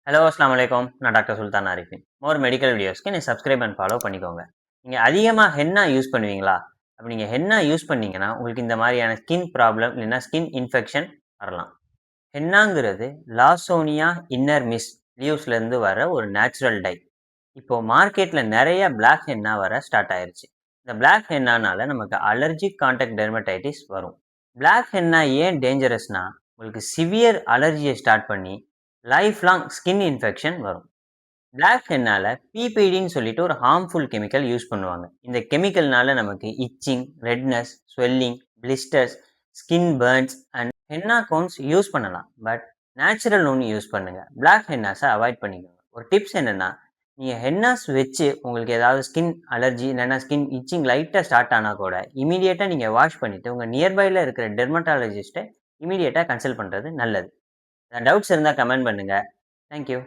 Hello அஸ்ஸலாமு அலைக்கும். நான் டாக்டர் சுல்தான் ஆரிஃபின். மோர் மெடிக்கல் வீடியோஸ்க்கு நீ சப்ஸ்கிரைப் அண்ட் ஃபாலோ பண்ணிக்கோங்க. நீங்க அதிகமா ஹென்னா யூஸ் பண்ணுவீங்களா? அப்படி நீங்க ஹென்னா யூஸ் பண்ணீங்கன்னா, உங்களுக்கு இந்த மாரியான ஸ்கின் ப்ராப்ளம் இல்லைன்னா ஸ்கின் இன்ஃபெக்ஷன் வரலாம். ஹென்னாங்கிறது லாசோனியா இன்னர் மிஸ் லீவ்ஸ்லேருந்து வர ஒரு நேச்சுரல் டை. இப்போ மார்க்கெட்ல நெறைய பிளாக் ஹென்னா வர ஸ்டார்ட் ஆயிருச்சு. இந்த பிளாக் ஹென்னானால நமக்கு அலர்ஜிக் கான்டாக்ட் டெர்மடைட்டிஸ் வரும். பிளாக் ஹென்னா ஏன் டேஞ்சரஸ்னா, உங்களுக்கு சிவியர் அலர்ஜிய ஸ்டார்ட் பண்ணி லைஃப் லாங் ஸ்கின் இன்ஃபெக்ஷன் வரும். பிளாக் ஹென்னால பிபிடின்னு சொல்லிட்டு ஒரு ஹார்ம்ஃபுல் கெமிக்கல் யூஸ் பண்ணுவாங்க. இந்த கெமிக்கல்னால நமக்கு itching, redness, swelling, blisters, skin Burns and henna cones use பண்ணலாம். பட் நேச்சுரல் ஒன்னு யூஸ் பண்ணுங்க. பிளாக் ஹென்னாஸ அவாய்ட் பண்ணிக்கோங்க. ஒரு டிப்ஸ் என்னன்னா, நீங்க ஹென்னாஸ் வச்சு உங்களுக்கு ஏதாவது ஸ்கின் அலர்ஜி இல்லைன்னா ஸ்கின் இச்சிங் லைட்டா ஸ்டார்ட் ஆனா கூட இமிடியேட்டா நீங்க வாஷ் பண்ணிட்டு உங்க நியர்பைல இருக்கிற டெர்மட்டாலஜிஸ்ட்டை இமிடியேட்டா கன்சல்ட் பண்றது நல்லது. டவுட்ஸ் இருந்தா கமெண்ட் பண்ணுங்க. Thank you.